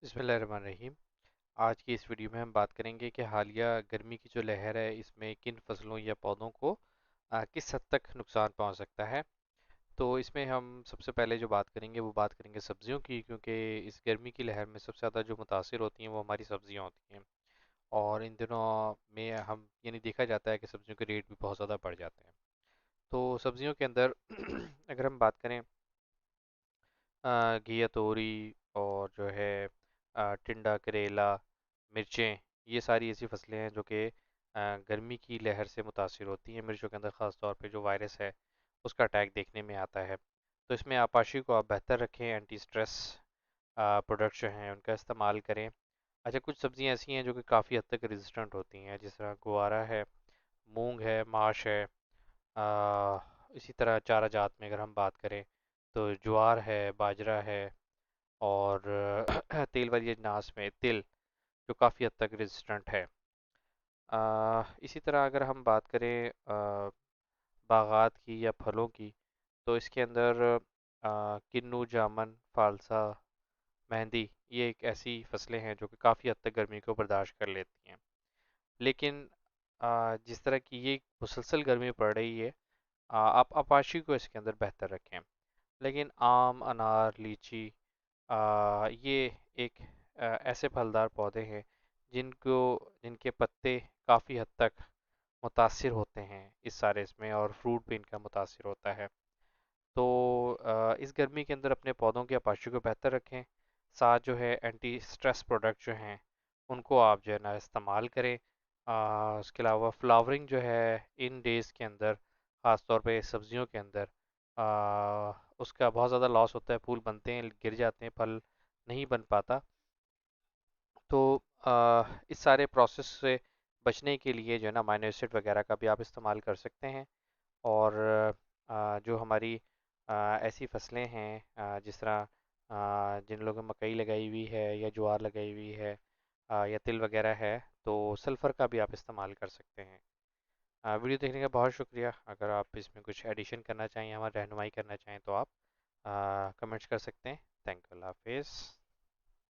बिस्मिल्लाहिर्रहमानिर्रहीम। आज की इस वीडियो में हम बात करेंगे कि हालिया गर्मी की जो लहर है इसमें किन फसलों या पौधों को किस हद तक नुकसान पहुंच सकता है। तो इसमें हम सबसे पहले जो बात करेंगे वो बात करेंगे सब्जियों की, क्योंकि इस गर्मी की लहर में सबसे ज़्यादा जो मुतासिर होती हैं वो हमारी सब्जियां होती हैं। और इन दिनों में हम यानी देखा जाता है कि सब्जियों के रेट भी बहुत ज़्यादा बढ़ जाते हैं। तो सब्जियों के अंदर अगर हम बात करें घिया तोरी और जो है टिंडा करेला, मिर्चें, ये सारी ऐसी फसलें हैं जो कि गर्मी की लहर से मुतासिर होती हैं। मिर्चों के अंदर ख़ास तौर पे जो वायरस है उसका अटैक देखने में आता है। तो इसमें आपाशी को आप बेहतर रखें, एंटी स्ट्रेस प्रोडक्ट्स जो हैं उनका इस्तेमाल करें। अच्छा, कुछ सब्जियां ऐसी हैं जो कि काफ़ी हद तक रेजिस्टेंट होती हैं, जिस तरह गुआरा है, मूंग है, माश है। आ, इसी तरह चारा जात में अगर हम बात करें तो ज्वार है, बाजरा है, और तेल वाली अजनास में तिल, जो काफ़ी हद तक रेजिस्टेंट है। इसी तरह अगर हम बात करें बागात की या फलों की, तो इसके अंदर किन्नू, जामन, फालसा, मेहंदी, ये एक ऐसी फसलें हैं जो कि काफ़ी हद तक गर्मी को बर्दाश्त कर लेती हैं। लेकिन जिस तरह की ये मुसलसल गर्मी पड़ रही है, आप आपाशी को इसके अंदर बेहतर रखें। लेकिन आम, अनार, लीची, ये एक ऐसे फलदार पौधे हैं जिनको जिनके पत्ते काफ़ी हद तक मुतासिर होते हैं इस सारे इसमें, और फ्रूट भी इनका मुतासिर होता है। तो इस गर्मी के अंदर अपने पौधों की आपाशी को बेहतर रखें। साथ जो है एंटी स्ट्रेस प्रोडक्ट जो हैं उनको आप जो है ना इस्तेमाल करें। उसके अलावा फ्लावरिंग जो है इन डेज़ के अंदर, ख़ास तौर पे सब्जियों के अंदर, उसका बहुत ज़्यादा लॉस होता है। फूल बनते हैं, गिर जाते हैं, फल नहीं बन पाता। तो इस सारे प्रोसेस से बचने के लिए जो है ना अमीनो एसिड वगैरह का भी आप इस्तेमाल कर सकते हैं। और जो हमारी ऐसी फसलें हैं, जिस तरह जिन लोगों ने मकई लगाई हुई है या ज्वार लगाई हुई है, या तिल वगैरह है, तो सल्फ़र का भी आप इस्तेमाल कर सकते हैं। वीडियो देखने का बहुत शुक्रिया। अगर आप इसमें कुछ एडिशन करना चाहें या हमारी रहनुमाई करना चाहें तो आप कमेंट्स कर सकते हैं। Thank you. अल्लाह हाफिज़।